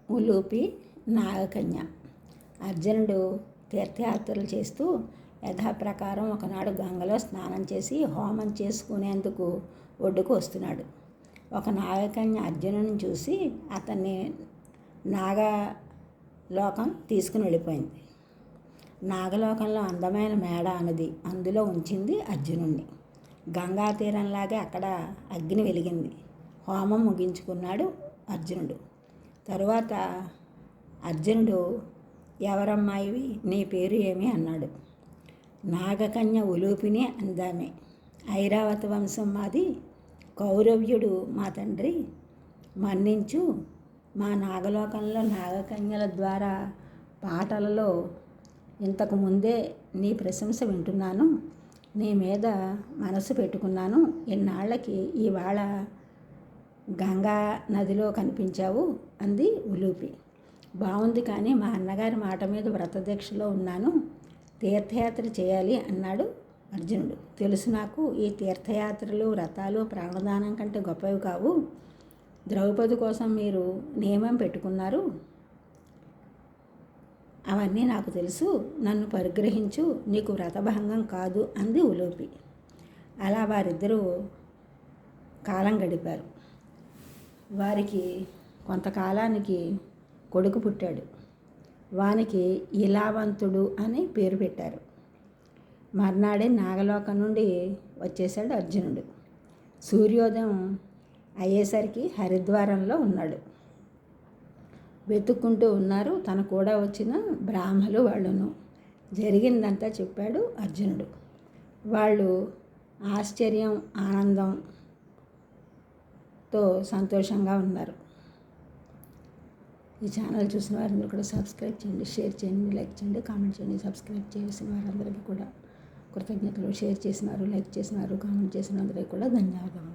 ఉలూపి నాగకన్య. అర్జునుడు తీర్థయాత్రలు చేస్తూ యథాప్రకారం ఒకనాడు గంగలో స్నానం చేసి హోమం చేసుకునేందుకు ఒడ్డుకు వస్తున్నాడు. ఒక నాగకన్య అర్జునుని చూసి అతన్ని నాగలోకం తీసుకుని వెళ్ళిపోయింది. నాగలోకంలో అందమైన మేడ అన్నది, అందులో ఉంచింది అర్జునుడిని. గంగా తీరంలాగే అక్కడ అగ్ని వెలిగింది. హోమం ముగించుకున్నాడు అర్జునుడు. తరువాత అర్జునుడు, ఎవరమ్మాయివి, నీ పేరు ఏమి అన్నాడు. నాగకన్య ఉలూపిని అందామే. ఐరావత వంశం మాది. కౌరవ్యుడు మా తండ్రి. మన్నించు. మా నాగలోకంలో నాగకన్యల ద్వారా పాటలలో ఇంతకు ముందే నీ ప్రశంస వింటున్నాను. నీ మీద మనసు పెట్టుకున్నాను. ఇన్నాళ్ళకి ఇవాళ గంగా నదిలో కనిపించావు అంది ఉలూపి. బాగుంది, కానీ మా అన్నగారి మాట మీద వ్రతదీక్షలో ఉన్నాను. తీర్థయాత్ర చేయాలి అన్నాడు అర్జునుడు. తెలుసు నాకు, ఈ తీర్థయాత్రలు వ్రతాలు ప్రాణదానం కంటే గొప్పవి కావు. ద్రౌపది కోసం మీరు నియమం పెట్టుకున్నారు, అవన్నీ నాకు తెలుసు. నన్ను పరిగ్రహించు, నీకు వ్రతభంగం కాదు అంది ఉలూపి. అలా వారిద్దరూ కాలం గడిపారు. వారికి కొంతకాలానికి కొడుకు పుట్టాడు. వానికి ఇలావంతుడు అని పేరు పెట్టారు. మర్నాడే నాగలోకం నుండి వచ్చేశాడు అర్జునుడు. సూర్యోదయం అయ్యేసరికి హరిద్వారంలో ఉన్నాడు. వెతుక్కుంటూ ఉన్నారు తన కూడా వచ్చిన బ్రాహ్మలు వాళ్ళను. జరిగిందంతా చెప్పాడు అర్జునుడు. వాళ్ళు ఆశ్చర్యం, ఆనందంతో సంతోషంగా ఉన్నారు. ఈ ఛానల్ చూసిన వారందరూ కూడా సబ్స్క్రైబ్ చేయండి, షేర్ చేయండి, లైక్ చేయండి, కామెంట్ చేయండి. సబ్స్క్రైబ్ చేసిన వారందరికీ కూడా కృతజ్ఞతలు. షేర్ చేసినారు, లైక్ చేసినారు, కామెంట్ చేసిన అందరికీ కూడా ధన్యవాదాలు.